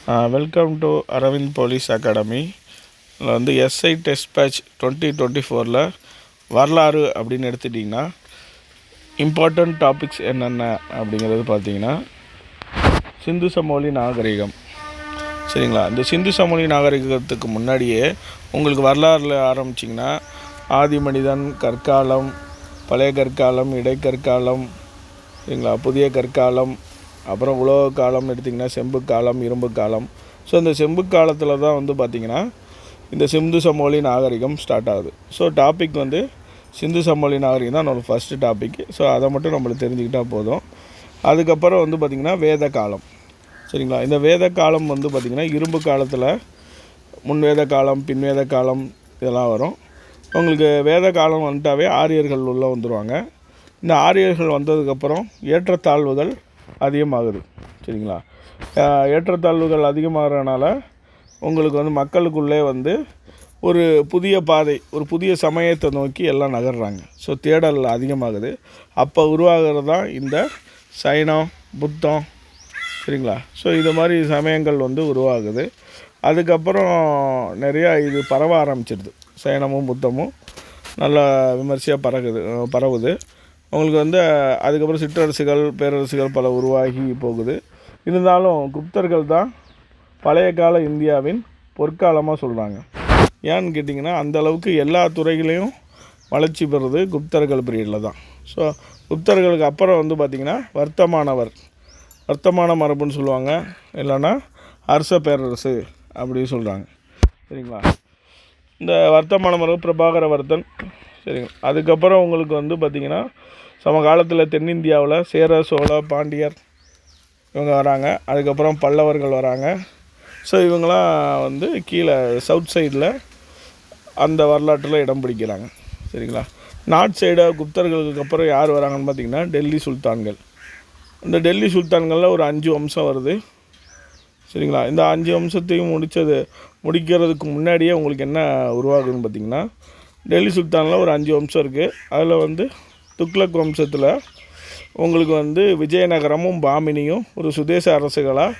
Welcome to Aravind police academy. இதில் வந்து SI test batch 2024 வரலாறு அப்படின்னு எடுத்துட்டிங்கன்னா இம்பார்ட்டண்ட் டாபிக்ஸ் என்னென்ன அப்படிங்கிறது பார்த்தீங்கன்னா சிந்து சமவெளி நாகரிகம். சரிங்களா? இந்த சிந்து சமவெளி நாகரிகத்துக்கு முன்னாடியே உங்களுக்கு வரலாறுல ஆரம்பிச்சிங்கன்னா ஆதி மனிதன், கற்காலம், பழைய கற்காலம், இடைக்கற்காலம், சரிங்களா, புதிய கற்காலம், அப்புறம் உலோக காலம் எடுத்திங்கன்னா செம்பு காலம், இரும்பு காலம். ஸோ இந்த செம்பு காலத்தில் தான் வந்து பார்த்திங்கன்னா இந்த சிந்து சமவெளி நாகரிகம் ஸ்டார்ட் ஆகுது. ஸோ டாபிக் வந்து சிந்து சமவெளி நாகரிகம் தான் நம்மளுக்கு ஃபஸ்ட்டு டாபிக். ஸோ அதை மட்டும் நம்மளுக்கு தெரிஞ்சுக்கிட்டால் போதும். அதுக்கப்புறம் வந்து பார்த்திங்கன்னா வேத காலம். சரிங்களா? இந்த வேத காலம் வந்து பார்த்திங்கன்னா இரும்பு காலத்தில் முன்வேத காலம், பின்வேத காலம் இதெல்லாம் வரும். உங்களுக்கு வேத காலம் வந்துட்டாவே ஆரியர்கள் உள்ளே வந்துடுவாங்க. இந்த ஆரியர்கள் வந்ததுக்கப்புறம் ஏற்றத்தாழ்வுகள் அதிகமாகுது. சரிங்களா? ஏற்றத்தாழ்வுகள் அதிகமாகறனால உங்களுக்கு வந்து மக்களுக்குள்ளே வந்து ஒரு புதிய பாதை, ஒரு புதிய சமயத்தை நோக்கி எல்லாம் நகர்றாங்க. ஸோ தேடல் அதிகமாகுது. அப்போ உருவாகிறது தான் இந்த சைனம், புத்தம். சரிங்களா? ஸோ இது மாதிரி சமயங்கள் வந்து உருவாகுது. அதுக்கப்புறம் நிறையா இது பரவ ஆரம்பிச்சிடுது. சைனமும் புத்தமும் நல்லா விமர்சையாக பரவுது. உங்களுக்கு வந்து அதுக்கப்புறம் சிற்றரசுகள், பேரரசுகள் பல உருவாகி போகுது. இருந்தாலும் குப்தர்கள் தான் பழைய கால இந்தியாவின் பொற்காலமாக சொல்கிறாங்க. ஏன்னு கேட்டிங்கன்னா அந்தளவுக்கு எல்லா துறைகளையும் வளர்ச்சி பெறுறது குப்தர்கள் பீரியடில் தான். ஸோ குப்தர்களுக்கு அப்புறம் வந்து பார்த்திங்கன்னா வர்த்தமான மரபுன்னு சொல்லுவாங்க, இல்லைன்னா அரச பேரரசு அப்படின்னு சொல்கிறாங்க. சரிங்களா? இந்த வர்த்தமான மரபு பிரபாகரவர்த்தன். சரிங்களா? அதுக்கப்புறம் உங்களுக்கு வந்து பார்த்திங்கன்னா சமகாலத்தில் தென்னிந்தியாவில் சேர, சோழ, பாண்டியர் இவங்க வராங்க. அதுக்கப்புறம் பல்லவர்கள் வராங்க. ஸோ இவங்களாம் வந்து கீழே சவுத் சைடில் அந்த வரலாற்றில் இடம் பிடிக்கிறாங்க. சரிங்களா? நார்த் சைடு குப்தர்களுக்கு அப்புறம் யார் வராங்கன்னு பார்த்திங்கன்னா டெல்லி சுல்தான்கள். இந்த டெல்லி சுல்தான்களில் ஒரு 5 வம்சம் வருது. சரிங்களா? இந்த 5 வம்சத்தையும் முடிக்கிறதுக்கு முன்னாடியே உங்களுக்கு என்ன உருவாகுதுன்னு பார்த்திங்கன்னா டெல்லி சுல்தானில் ஒரு 5 வம்சம் இருக்குது. அதில் வந்து துக்ளக் வம்சத்தில் உங்களுக்கு வந்து விஜயநகரமும் பாமினியும் ஒரு சுதேச அரசுகளாக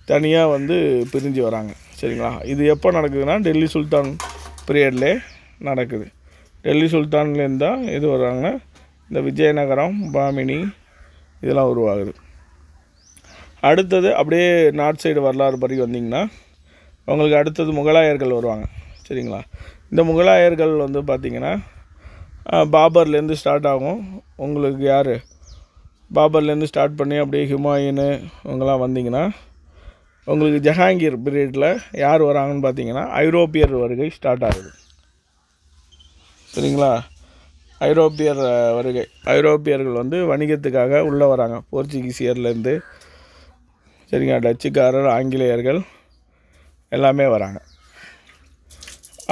தனியாக வந்து பிரிஞ்சு வராங்க. சரிங்களா? இது எப்போ நடக்குதுன்னா டெல்லி சுல்தான் பீரியட்லே நடக்குது. டெல்லி சுல்தான்லேருந்து தான் இது வர்றாங்கன்னா இந்த விஜயநகரம், பாமினி இதெல்லாம் உருவாகுது. அடுத்தது அப்படியே நார்த் சைடு வரலாறு படி வந்திங்கன்னா உங்களுக்கு அடுத்தது முகலாயர்கள் வருவாங்க. சரிங்களா? இந்த முகலாயர்கள் வந்து பார்த்திங்கன்னா பாபர்லேருந்து ஸ்டார்ட் ஆகும். உங்களுக்கு யார் பாபர்லேருந்து ஸ்டார்ட் பண்ணி அப்படியே ஹுமாயூனு இவங்கெல்லாம் வந்திங்கன்னா உங்களுக்கு ஜஹாங்கீர் பீரியடில் யார் வராங்கன்னு பார்த்தீங்கன்னா ஐரோப்பியர் வருகை ஸ்டார்ட் ஆகுது. சரிங்களா? ஐரோப்பியர் வருகை, ஐரோப்பியர்கள் வந்து வணிகத்துக்காக உள்ளே வராங்க. போர்ச்சுகீசியர்லேருந்து, சரிங்க, டச்சுக்காரர், ஆங்கிலேயர்கள் எல்லாமே வராங்க.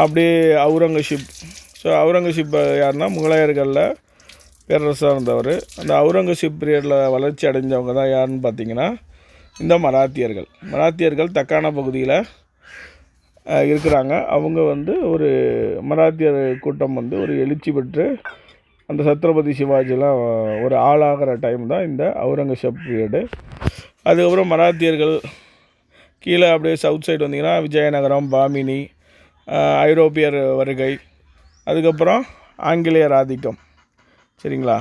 அப்படியே அவுரங்கசீப். ஸோ அவுரங்கசீப் யாருன்னா முகலாயர்களில் பேரரசாக இருந்தவர். அந்த அவுரங்கசீப் பீரியடில் வளர்ச்சி அடைஞ்சவங்க தான் யாருன்னு பார்த்தீங்கன்னா இந்த மராத்தியர்கள் தக்கான பகுதியில் இருக்கிறாங்க. அவங்க வந்து ஒரு மராத்தியர் கூட்டம் வந்து ஒரு எழுச்சி பெற்று அந்த சத்ரபதி சிவாஜிலாம் ஒரு ஆளாகிற டைம் தான் இந்த அவுரங்கசீப் பீரியடு. அதுக்கப்புறம் மராத்தியர்கள் கீழே அப்படியே சவுத் சைடு வந்திங்கன்னா விஜயநகரம், பாமினி, ஐரோப்பியர் வருகை, அதுக்கப்புறம் ஆங்கிலேயர் ஆதிக்கம். சரிங்களா?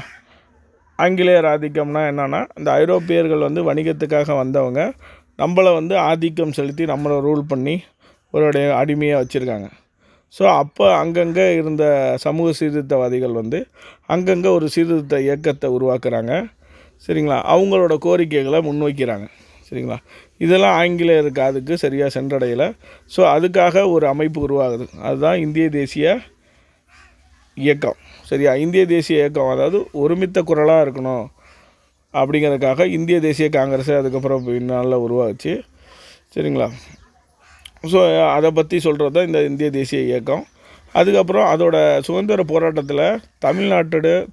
ஆங்கிலேயர் ஆதிக்கம்னா என்னென்னா இந்த ஐரோப்பியர்கள் வந்து வணிகத்துக்காக வந்தவங்க நம்மளை வந்து ஆதிக்கம் செலுத்தி நம்மளை ரூல் பண்ணி ஒரு அடிமையாக வச்சுருக்காங்க. ஸோ அப்போ அங்கங்கே இருந்த சமூக சீர்திருத்தவாதிகள் வந்து அங்கங்கே ஒரு சீர்திருத்த இயக்கத்தை உருவாக்குறாங்க. சரிங்களா? அவங்களோட கோரிக்கைகளை முன்வைக்கிறாங்க. சரிங்களா? இதெல்லாம் ஆங்கிலேயருக்கு அதுக்கு சரியாக சென்றடையலை. ஸோ அதுக்காக ஒரு அமைப்பு உருவாகுது. அதுதான் இந்திய தேசிய இயக்கம். சரியா? இந்திய தேசிய இயக்கம் அதாவது ஒருமித்த குரலாக இருக்கணும் அப்படிங்கிறதுக்காக இந்திய தேசிய காங்கிரஸ் அதுக்கப்புறம் பின்னால் உருவாச்சு. சரிங்களா? ஸோ அதை பற்றி சொல்கிறது தான் இந்த இந்திய தேசிய இயக்கம். அதுக்கப்புறம் அதோட சுதந்திர போராட்டத்தில்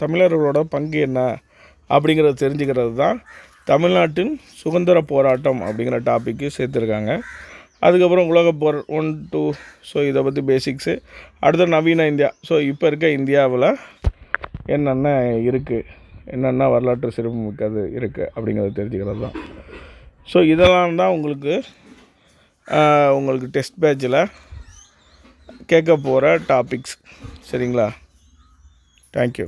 தமிழர்களோட பங்கு என்ன அப்படிங்கிறத தெரிஞ்சுக்கிறது தான் தமிழ்நாட்டின் சுதந்திர போராட்டம் அப்படிங்கிற டாப்பிக்கு சேர்த்துருக்காங்க. அதுக்கப்புறம் உலகப்போர் 1, 2. ஸோ இதை பற்றி பேசிக்ஸு. அடுத்த நவீன இந்தியா. ஸோ இப்போ இருக்க இந்தியாவில் என்னென்ன இருக்குது, என்னென்ன வரலாற்று சிறப்புமிக்கது இருக்குது அப்படிங்கிறத தெரிஞ்சுக்கிறது தான். ஸோ இதெல்லாம் தான் உங்களுக்கு உங்களுக்கு டெஸ்ட் பேட்சில் கேட்க போகிற டாபிக்ஸ். சரிங்களா? தேங்க்யூ.